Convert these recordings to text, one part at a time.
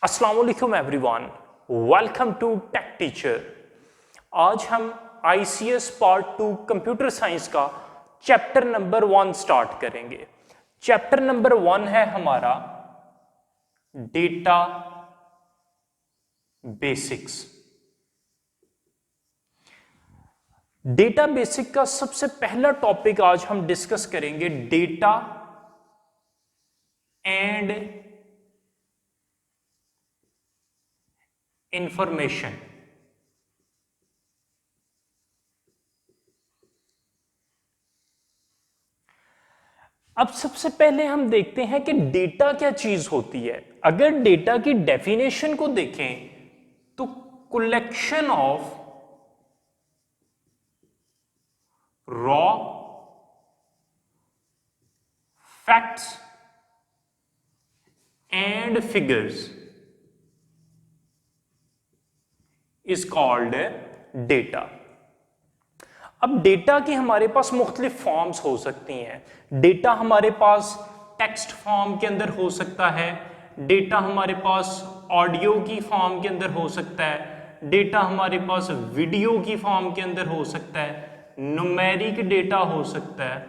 अस्सलाम वालेकुम everyone, welcome to tech teacher. आज हम ICS पार्ट 2 कंप्यूटर साइंस का चैप्टर नंबर 1 स्टार्ट करेंगे। चैप्टर नंबर 1 है हमारा डेटा बेसिक्स। डेटा बेसिक का सबसे पहला टॉपिक आज हम डिस्कस करेंगे डेटा एंड इंफॉर्मेशन। अब सबसे पहले हम देखते हैं कि डेटा क्या चीज होती है। अगर डेटा की डेफिनेशन को देखें तो collection of raw facts and figures is called data. अब डेटा की हमारे पास मुख्तलिफ फॉर्म्स हो सकती हैं। डेटा हमारे पास टेक्स्ट फॉर्म के अंदर हो सकता है, डेटा हमारे पास ऑडियो की फॉर्म के अंदर हो सकता है, डेटा हमारे पास वीडियो की फॉर्म के अंदर हो सकता है, न्यूमेरिक डेटा हो सकता है,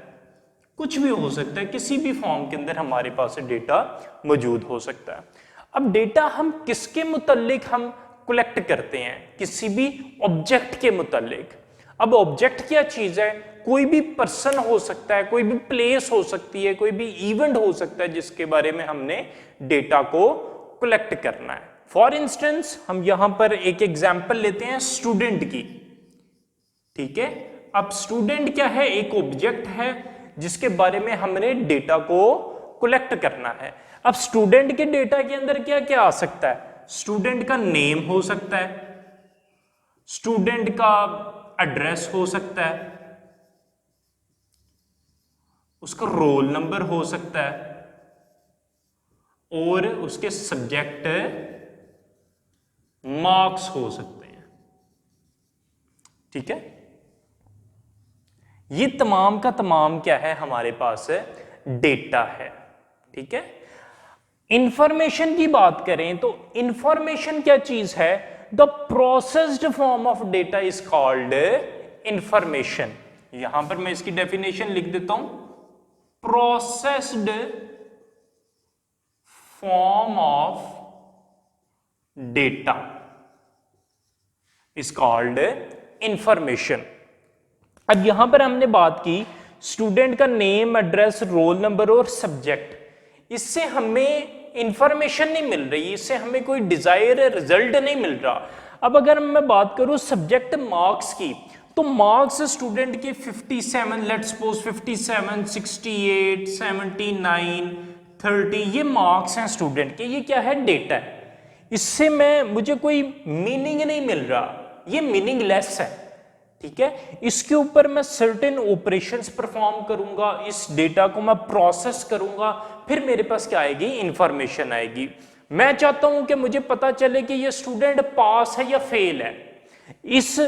कुछ भी हो सकता है, किसी भी फॉर्म के अंदर हमारे पास डेटा मौजूद हो सकता है। अब डेटा हम किसके मुतल्लिक हम कलेक्ट करते हैं? किसी भी ऑब्जेक्ट के मुतल्लिक। अब ऑब्जेक्ट क्या चीज है? कोई भी पर्सन हो सकता है, कोई भी प्लेस हो सकती है, कोई भी इवेंट हो सकता है जिसके बारे में हमने डेटा को कलेक्ट करना है। फॉर इंस्टेंस हम यहां पर एक एग्जांपल लेते हैं स्टूडेंट की। ठीक है, अब स्टूडेंट क्या है? एक ऑब्जेक्ट है जिसके बारे में हमने डेटा को कलेक्ट करना है। अब स्टूडेंट के डेटा के अंदर क्या क्या आ सकता है? स्टूडेंट का नेम हो सकता है, स्टूडेंट का एड्रेस हो सकता है, उसका रोल नंबर हो सकता है और उसके सब्जेक्ट मार्क्स हो सकते हैं। ठीक है, ये तमाम का तमाम क्या है? हमारे पास डेटा है। ठीक है, इंफॉर्मेशन की बात करें तो इंफॉर्मेशन क्या चीज है? The processed form of data is called information. यहां पर मैं इसकी डेफिनेशन लिख देता हूं, processed form of data is called information. अब यहां पर हमने बात की स्टूडेंट का नेम, एड्रेस, रोल नंबर और सब्जेक्ट। इससे हमें इंफॉर्मेशन नहीं मिल रही, इससे हमें कोई डिजायर रिजल्ट नहीं मिल रहा। अब अगर मैं बात करूं सब्जेक्ट मार्क्स की, तो मार्क्स स्टूडेंट के 57, लेट्स सपोज 57, 68, 79, 30, ये मार्क्स हैं स्टूडेंट के। ये क्या है? डेटा है। इससे मुझे कोई मीनिंग नहीं मिल रहा, ये मीनिंगलेस है। ठीक है, इसके ऊपर मैं सर्टेन ऑपरेशंस परफॉर्म करूंगा, इस डेटा को मैं प्रोसेस करूंगा, फिर मेरे पास क्या आएगी? इंफॉर्मेशन आएगी। मैं चाहता हूं कि मुझे पता चले कि ये स्टूडेंट पास है या फेल है। इस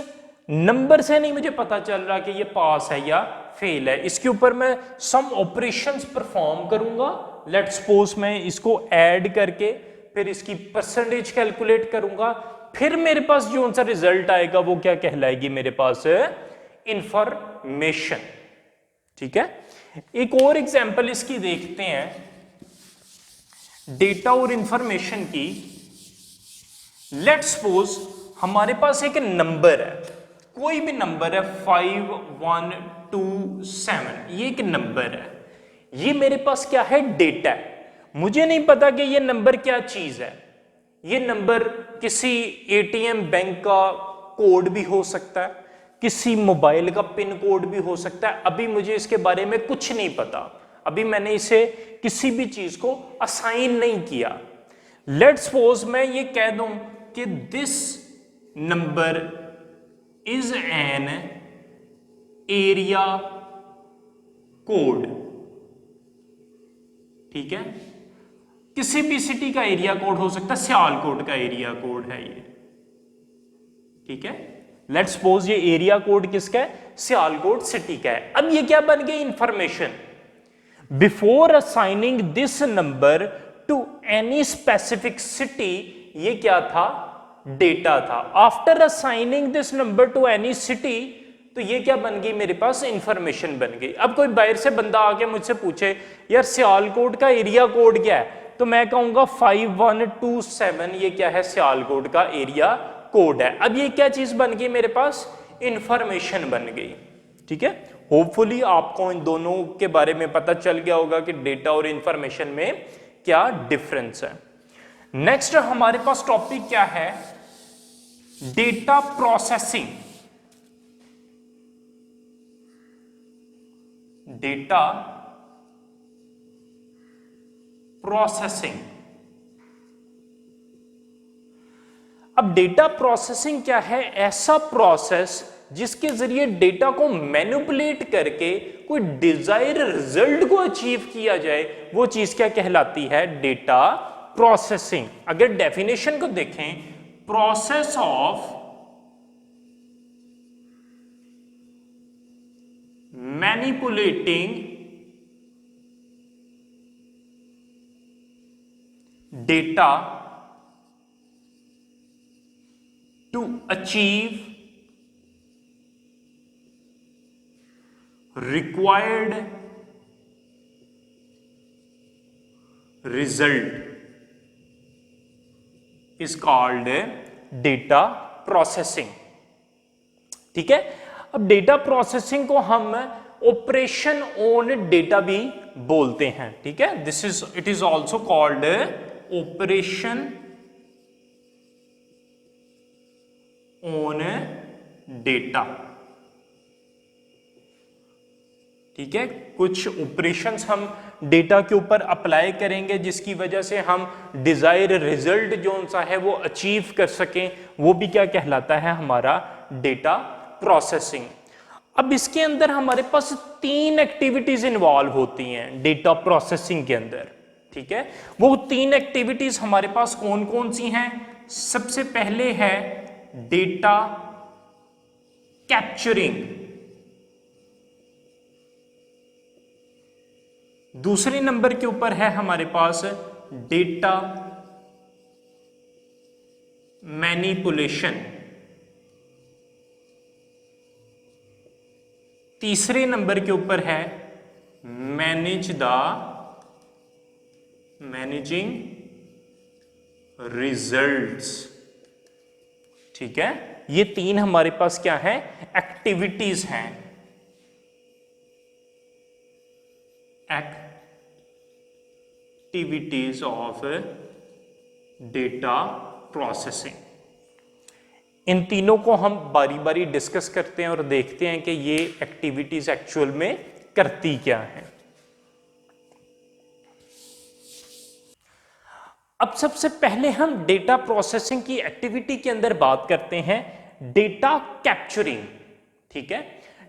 नंबर से नहीं मुझे पता चल रहा कि ये पास है या फेल है। इसके ऊपर मैं सम ऑपरेशंस परफॉर्म करूंगा। लेट्स सपोज मैं इसको ऐड करके फिर इसकी परसेंटेज कैलकुलेट करूंगा, फिर मेरे पास जो सा रिजल्ट आएगा वो क्या कहलाएगी? मेरे पास इंफॉर्मेशन। ठीक है, एक और एग्जांपल इसकी देखते हैं डेटा और इंफॉर्मेशन की। लेट्स सपोज हमारे पास एक नंबर है, कोई भी नंबर है 5127, ये एक नंबर है। ये मेरे पास क्या है? डेटा है। मुझे नहीं पता कि ये नंबर क्या चीज है। ये नंबर किसी ATM बैंक का कोड भी हो सकता है, किसी मोबाइल का पिन कोड भी हो सकता है। अभी मुझे इसके बारे में कुछ नहीं पता, अभी मैंने इसे किसी भी चीज को असाइन नहीं किया। लेट्स सपोज मैं ये कह दूं कि this number is an area code. ठीक है, किसी भी सिटी का एरिया कोड हो सकता है, सियालकोट का एरिया कोड है ये। ठीक है, लेट्स सपोज ये एरिया कोड किसका है? सियालकोट सिटी का है। अब ये क्या बन गई? Information. Before assigning this number two any specific city, ये क्या था, डेटा था। After assigning this number two any city, तो ये क्या बन गई मेरे पास, इंफॉर्मेशन बन गई। अब कोई बाहर से बंदा आके मुझसे पूछे यार सियालकोट का एरिया कोड क्या है, तो मैं कहूंगा 5127, ये क्या है, सियालकोट का एरिया कोड है। अब ये क्या चीज बन गई मेरे पास, इंफॉर्मेशन बन गई। ठीक है, होपफुली आपको इन दोनों के बारे में पता चल गया होगा कि डेटा और इंफॉर्मेशन में क्या डिफरेंस है। नेक्स्ट हमारे पास टॉपिक क्या है, डेटा प्रोसेसिंग। Data processing. अब डेटा प्रोसेसिंग क्या है, ऐसा प्रोसेस जिसके जरिए डेटा को मैनिपुलेट करके कोई डिजायर रिजल्ट को अचीव किया जाए, वो चीज क्या कहलाती है, डेटा प्रोसेसिंग। अगर डेफिनेशन को देखें, process of manipulating data to achieve required result is called data processing। ठीक है, अब डेटा प्रोसेसिंग को हम ऑपरेशन ऑन डेटा भी बोलते हैं। ठीक है, this is, it is also called operation on data. ठीक है, कुछ ऑपरेशंस हम डेटा के ऊपर अप्लाई करेंगे जिसकी वजह से हम डिजायर रिजल्ट जो सा है वो अचीव कर सकें, वो भी क्या कहलाता है, हमारा डेटा प्रोसेसिंग। अब इसके अंदर हमारे पास 3 एक्टिविटीज इन्वॉल्व होती हैं डेटा प्रोसेसिंग के अंदर। ठीक है, वो 3 एक्टिविटीज हमारे पास कौन कौन सी हैं, सबसे पहले है डेटा कैप्चरिंग, दूसरे नंबर के ऊपर है हमारे पास डेटा मैनिपुलेशन, तीसरे नंबर के ऊपर है मैनेजिंग रिजल्ट्स। ठीक है, ये 3 हमारे पास क्या है, एक्टिविटीज हैं, एक्टिविटीज ऑफ डेटा प्रोसेसिंग। इन तीनों को हम बारी बारी डिस्कस करते हैं और देखते हैं कि ये एक्टिविटीज एक्चुअल में करती क्या है। अब सबसे पहले हम डेटा प्रोसेसिंग की एक्टिविटी के अंदर बात करते हैं डेटा कैप्चरिंग। ठीक है,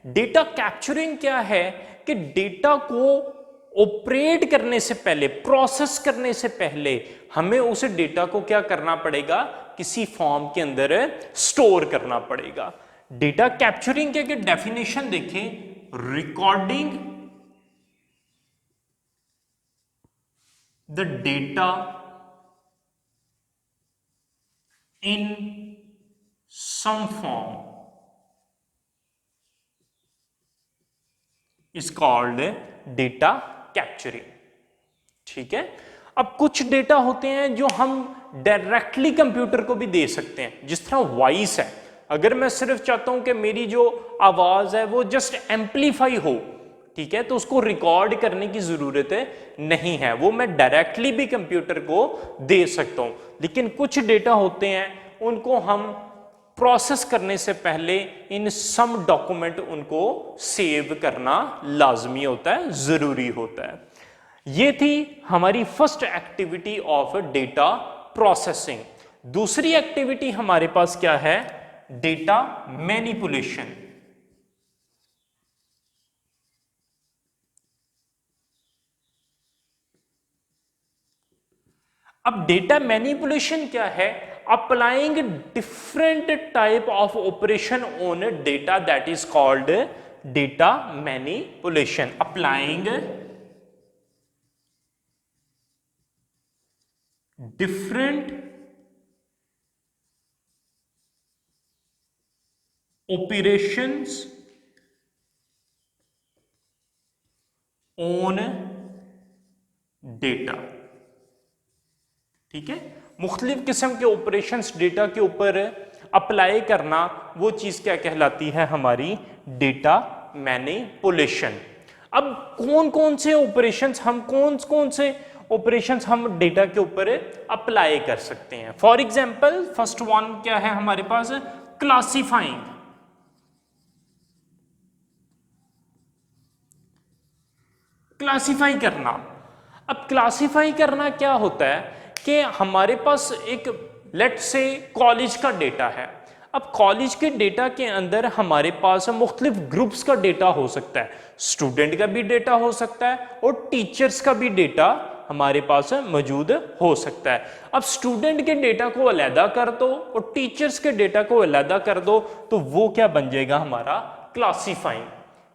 डेटा कैप्चरिंग क्या है कि डेटा को ऑपरेट करने से पहले, प्रोसेस करने से पहले हमें उस डेटा को क्या करना पड़ेगा, किसी फॉर्म के अंदर स्टोर करना पड़ेगा। डेटा कैप्चरिंग के डेफिनेशन देखें, recording the data in some form is called data capturing. ठीक है, अब कुछ डेटा होते हैं जो हम डायरेक्टली कंप्यूटर को भी दे सकते हैं, जिस तरह वॉइस है। अगर मैं सिर्फ चाहता हूं कि मेरी जो आवाज है वो जस्ट एम्पलीफाई हो, ठीक है, तो उसको रिकॉर्ड करने की जरूरत नहीं है, वो मैं डायरेक्टली भी कंप्यूटर को दे सकता हूं। लेकिन कुछ डेटा होते हैं उनको हम प्रोसेस करने से पहले इन सम डॉक्यूमेंट उनको सेव करना लाजमी होता है, जरूरी होता है। ये थी हमारी first activity of data processing. दूसरी एक्टिविटी हमारे पास क्या है, डेटा मैनिपुलेशन। अब डेटा मैनिपुलेशन क्या है, applying different type of operation on data, that is called data manipulation. Applying different operations on data. ठीक है, मुख्तलिफ किस्म के ऑपरेशंस डेटा के ऊपर अप्लाई करना, वो चीज क्या कहलाती है? हमारी डेटा मैनिपुलेशन। अब कौन कौन से ऑपरेशंस हम डेटा के ऊपर अप्लाई कर सकते हैं? फॉर एग्जाम्पल फर्स्ट वन क्या है हमारे पास? क्लासिफाइंग। क्लासिफाई करना। अब क्लासिफाई करना क्या होता है कि हमारे पास एक लेट्स से कॉलेज का डेटा है। अब कॉलेज के डेटा के अंदर हमारे पास मुख्तलिफ ग्रुप्स का डेटा हो सकता है, स्टूडेंट का भी डेटा हो सकता है और टीचर्स का भी डेटा हमारे पास मौजूद हो सकता है। अब स्टूडेंट के डेटा को अलहदा कर दो और टीचर्स के डेटा को अलहदा कर दो, तो वो क्या बन जाएगा? हमारा क्लासिफाइंग।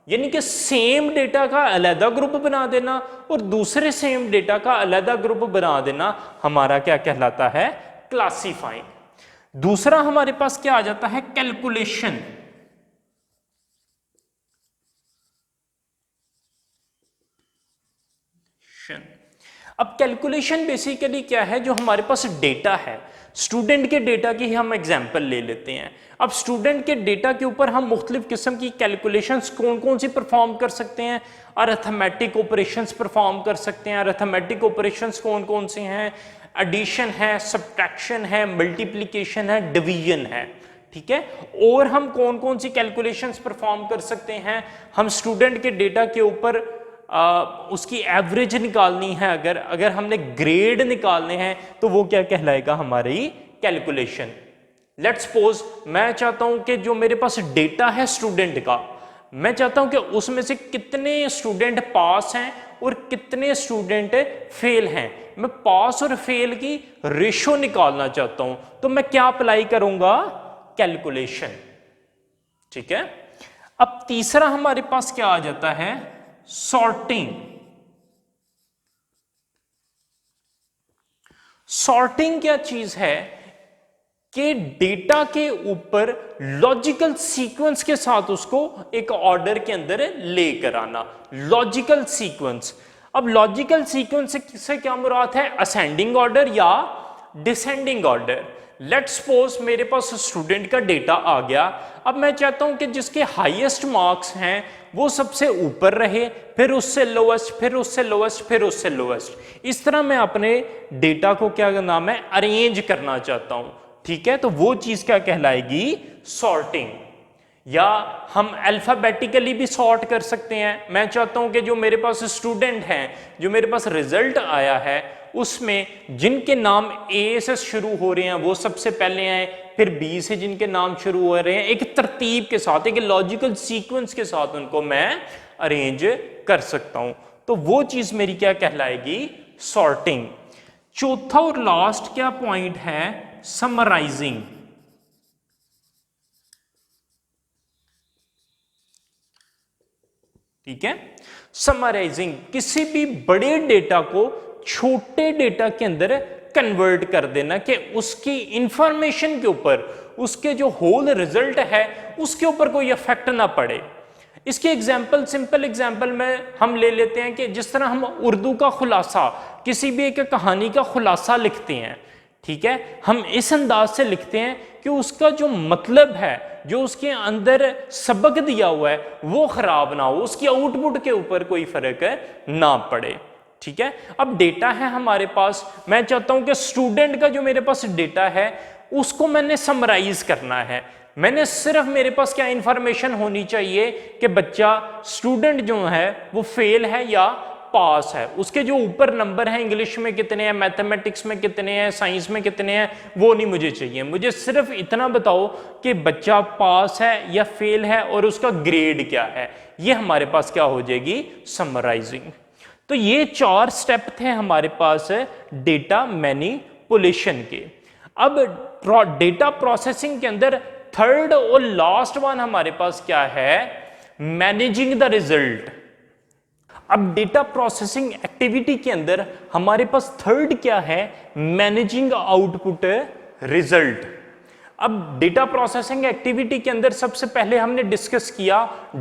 यानी कि सेम डेटा का अलहदा ग्रुप बना देना और दूसरे सेम डेटा का अलहदा ग्रुप बना देना हमारा क्या कहलाता है? क्लासिफाइंग। दूसरा हमारे पास क्या आ जाता है? कैलकुलेशन। अब कैलकुलेशन बेसिकली क्या है? जो हमारे पास डेटा है, स्टूडेंट के डेटा की हम एग्जांपल ले लेते हैं। अब स्टूडेंट के डेटा के ऊपर हम मुख्तलिफ किस्म की कैलकुलेशंस कौन कौन सी परफॉर्म कर सकते हैं? अरिथमेटिक ऑपरेशंस परफॉर्म कर सकते हैं। अरिथमेटिक ऑपरेशंस कौन कौन से हैं? एडिशन है, सब्ट्रैक्शन है, मल्टीप्लिकेशन है, डिवीजन है। ठीक है, और हम कौन कौन सी कैलकुलेशंस परफॉर्म कर सकते हैं? हम स्टूडेंट के डेटा के ऊपर उसकी एवरेज निकालनी है, अगर हमने ग्रेड निकालने हैं तो वो क्या कहलाएगा? हमारी कैलकुलेशन। लेट्स सपोज मैं चाहता हूं कि जो मेरे पास डेटा है स्टूडेंट का, मैं चाहता हूं कि उसमें से कितने स्टूडेंट पास हैं और कितने स्टूडेंट फेल हैं। मैं पास और फेल की रेशो निकालना चाहता हूं, तो मैं क्या अप्लाई करूंगा? कैलकुलेशन। ठीक है, अब तीसरा हमारे पास क्या आ जाता है? सॉर्टिंग। सॉर्टिंग क्या चीज है कि डेटा के ऊपर लॉजिकल सीक्वेंस के साथ उसको एक ऑर्डर के अंदर लेकर आना। Logical sequence. अब लॉजिकल सीक्वेंस से क्या मुराद है? असेंडिंग ऑर्डर या डिसेंडिंग ऑर्डर। लेट्स सपोज मेरे पास स्टूडेंट का डेटा आ गया। अब मैं चाहता हूं कि जिसके हाईएस्ट मार्क्स हैं वो सबसे ऊपर रहे, फिर उससे लोएस्ट, फिर उससे लोएस्ट, फिर उससे लोएस्ट। इस तरह मैं अपने डेटा को क्या नाम है? अरेंज करना चाहता हूं। ठीक है, तो वो चीज क्या कहलाएगी? सॉर्टिंग। या हम अल्फाबेटिकली भी सॉर्ट कर सकते हैं। मैं चाहता हूं कि जो मेरे पास स्टूडेंट हैं, जो मेरे पास रिजल्ट आया है, उसमें जिनके नाम ए से शुरू हो रहे हैं वो सबसे पहले आए, फिर बी से जिनके नाम शुरू हो रहे हैं, एक तरतीब के साथ, एक लॉजिकल सीक्वेंस के साथ उनको मैं अरेंज कर सकता हूं। तो वो चीज मेरी क्या कहलाएगी? सॉर्टिंग। चौथा और लास्ट क्या पॉइंट है? समराइजिंग। ठीक है, समराइजिंग किसी भी बड़े डेटा को छोटे डेटा के अंदर कन्वर्ट कर देना कि उसकी इंफॉर्मेशन के ऊपर, उसके जो होल रिजल्ट है उसके ऊपर कोई इफेक्ट ना पड़े। इसके एग्जाम्पल, सिंपल एग्जाम्पल में हम ले लेते हैं कि जिस तरह हम उर्दू का खुलासा, किसी भी एक कहानी का खुलासा लिखते हैं, ठीक है, हम इस अंदाज से लिखते हैं कि उसका जो मतलब है, जो उसके अंदर सबक दिया हुआ है, वो खराब ना हो, उसकी आउटपुट के ऊपर कोई फर्क ना पड़े। ठीक है, अब डेटा है हमारे पास, मैं चाहता हूं कि स्टूडेंट का जो मेरे पास डेटा है उसको मैंने समराइज करना है। मैंने सिर्फ, मेरे पास क्या इंफॉर्मेशन होनी चाहिए कि बच्चा, स्टूडेंट जो है वो फेल है या पास है, उसके जो ऊपर नंबर हैं, इंग्लिश में कितने हैं, मैथमेटिक्स में कितने हैं, साइंस में कितने हैं, वो नहीं मुझे चाहिए। मुझे सिर्फ इतना बताओ कि बच्चा पास है या फेल है और उसका ग्रेड क्या है। ये हमारे पास क्या हो जाएगी? समराइजिंग। तो ये 4 स्टेप थे हमारे पास डेटा मैनिपुलेशन के। अब डेटा प्रोसेसिंग के अंदर थर्ड और लास्ट वन हमारे पास क्या है? Managing the result. अब डेटा प्रोसेसिंग एक्टिविटी के अंदर हमारे पास थर्ड क्या है, मैनेजिंग आउटपुट रिजल्ट। अब डेटा प्रोसेसिंग एक्टिविटी के अंदर सबसे पहले हमने डिस्कस किया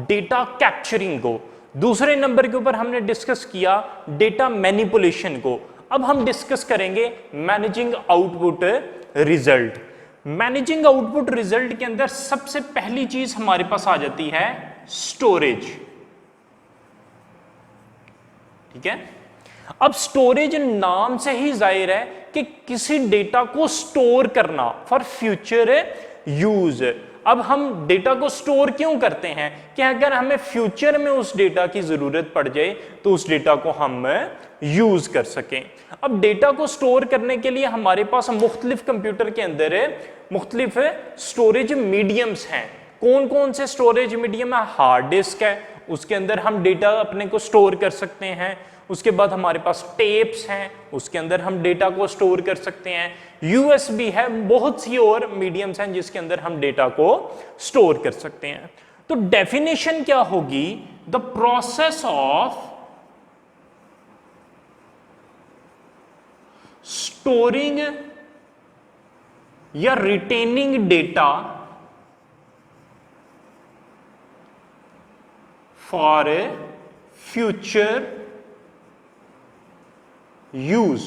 डेटा कैप्चरिंग को, दूसरे नंबर के ऊपर हमने डिस्कस किया डेटा मैनिपुलेशन को। अब हम डिस्कस करेंगे managing output result. Managing output result के अंदर सबसे पहली चीज हमारे पास आ जाती है स्टोरेज। ठीक है, अब स्टोरेज नाम से ही जाहिर है कि किसी डेटा को स्टोर करना फॉर फ्यूचर यूज। अब हम डेटा को स्टोर क्यों करते हैं कि अगर हमें फ्यूचर में उस डेटा की जरूरत पड़ जाए तो उस डेटा को हम यूज कर सकें। अब डेटा को स्टोर करने के लिए हमारे पास मुख्तलिफ कंप्यूटर के अंदर मुख्तलिफ स्टोरेज मीडियम्स हैं। कौन कौन से स्टोरेज मीडियम है? हार्ड डिस्क है, उसके अंदर हम डेटा अपने को स्टोर कर सकते हैं। उसके बाद हमारे पास टेप्स हैं, उसके अंदर हम डेटा को स्टोर कर सकते हैं। यूएसबी है, बहुत सी और मीडियम्स हैं जिसके अंदर हम डेटा को स्टोर कर सकते हैं। तो डेफिनेशन क्या होगी? द प्रोसेस ऑफ स्टोरिंग या retaining data for future use,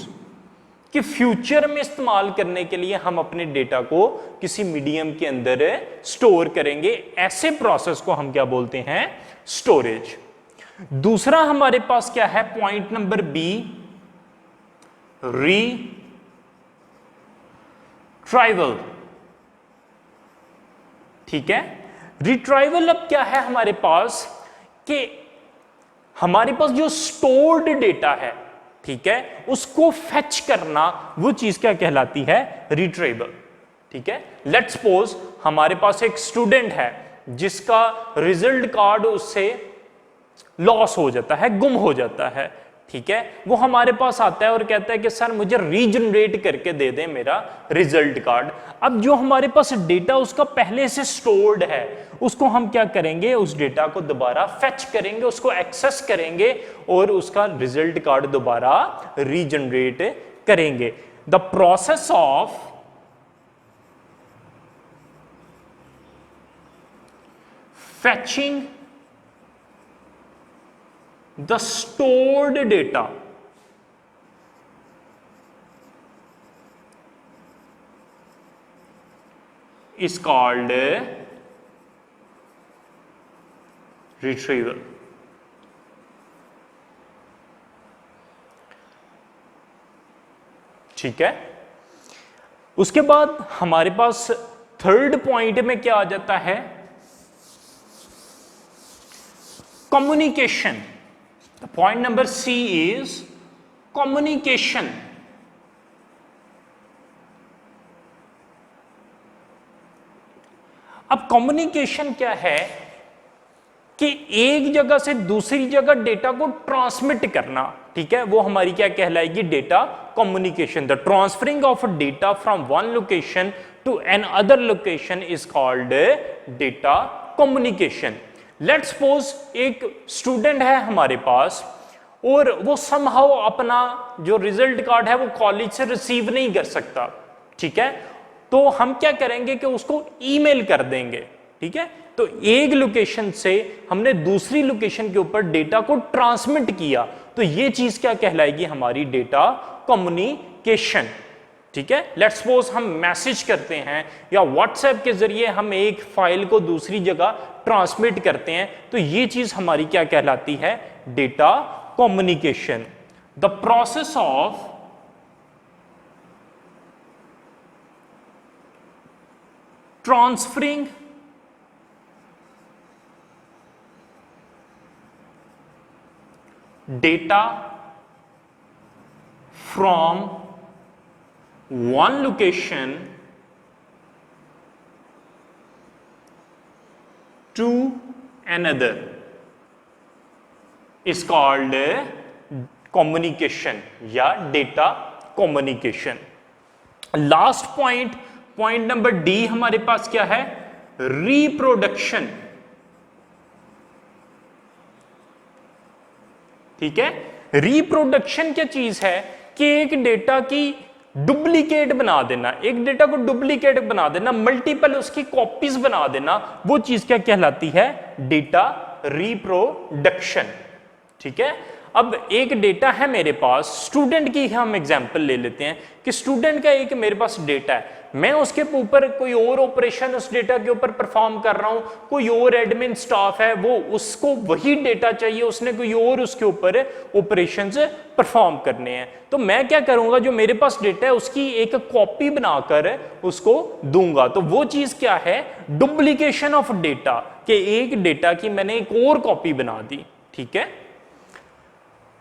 कि फ्यूचर में इस्तेमाल करने के लिए हम अपने डेटा को किसी मीडियम के अंदर स्टोर करेंगे। ऐसे प्रोसेस को हम क्या बोलते हैं? स्टोरेज। दूसरा हमारे पास क्या है? Point number B, retrieval. ठीक है, रिट्राइवल अब क्या है हमारे पास कि हमारे पास जो स्टोर्ड डेटा है, ठीक है, उसको फेच करना, वो चीज क्या कहलाती है? रिट्रीवल। ठीक है, लेट्स सपोज हमारे पास एक स्टूडेंट है जिसका रिजल्ट कार्ड उससे लॉस हो जाता है, गुम हो जाता है। ठीक है, वो हमारे पास आता है और कहता है कि सर मुझे रीजनरेट करके दे दें मेरा रिजल्ट कार्ड। अब जो हमारे पास डेटा उसका पहले से स्टोर्ड है, उसको हम क्या करेंगे? उस डेटा को दोबारा फेच करेंगे, उसको एक्सेस करेंगे और उसका रिजल्ट कार्ड दोबारा रीजनरेट करेंगे। The process of fetching the stored data is called retrieval. ठीक है, उसके बाद हमारे पास थर्ड पॉइंट में क्या आ जाता है? Communication. The point number C is communication. अब कम्युनिकेशन क्या है कि एक जगह से दूसरी जगह डेटा को ट्रांसमिट करना। ठीक है, वो हमारी क्या कहलाएगी? Data communication. The transferring of data from one location to an other location is called data communication. Let's suppose एक स्टूडेंट है हमारे पास और वो समहाउ अपना जो रिजल्ट कार्ड है वो कॉलेज से रिसीव नहीं कर सकता। ठीक है, तो हम क्या करेंगे कि उसको ईमेल कर देंगे। ठीक है, तो एक लोकेशन से हमने दूसरी लोकेशन के ऊपर डेटा को ट्रांसमिट किया, तो ये चीज क्या कहलाएगी? हमारी डेटा कम्युनिकेशन। ठीक है, लेट्स सपोज हम मैसेज करते हैं या व्हाट्सएप के जरिए हम एक फाइल को दूसरी जगह ट्रांसमिट करते हैं, तो ये चीज हमारी क्या कहलाती है? Data communication. The process of transferring data from one location to another is called communication या data communication। Last point number D हमारे पास क्या है? रिप्रोडक्शन। ठीक है। रिप्रोडक्शन क्या चीज है कि एक डेटा की डुप्लीकेट बना देना, एक डेटा को डुप्लीकेट बना देना, मल्टीपल उसकी कॉपीज बना देना, वो चीज क्या कहलाती है? Data reproduction. ठीक है। अब एक डेटा है मेरे पास, स्टूडेंट की हम एग्जांपल ले लेते हैं कि स्टूडेंट का एक मेरे पास डेटा है, मैं उसके ऊपर कोई और ऑपरेशन उस डेटा के ऊपर परफॉर्म कर रहा हूं, कोई और एडमिन स्टाफ है वो उसको वही डेटा चाहिए, उसने कोई और उसके ऊपर ऑपरेशंस परफॉर्म करने हैं, तो मैं क्या करूंगा, जो मेरे पास डेटा है उसकी एक कॉपी बनाकर उसको दूंगा। तो वो चीज क्या है? डुप्लीकेशन ऑफ डेटा, कि एक डेटा की मैंने एक और कॉपी बना दी। ठीक है।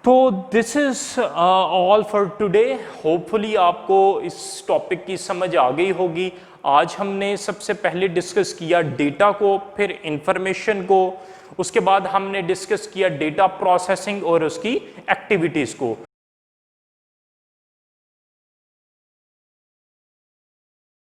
तो this is all for today. Hopefully आपको इस टॉपिक की समझ आ गई होगी। आज हमने सबसे पहले डिस्कस किया डेटा को, फिर इंफॉर्मेशन को, उसके बाद हमने डिस्कस किया डेटा प्रोसेसिंग और उसकी एक्टिविटीज को।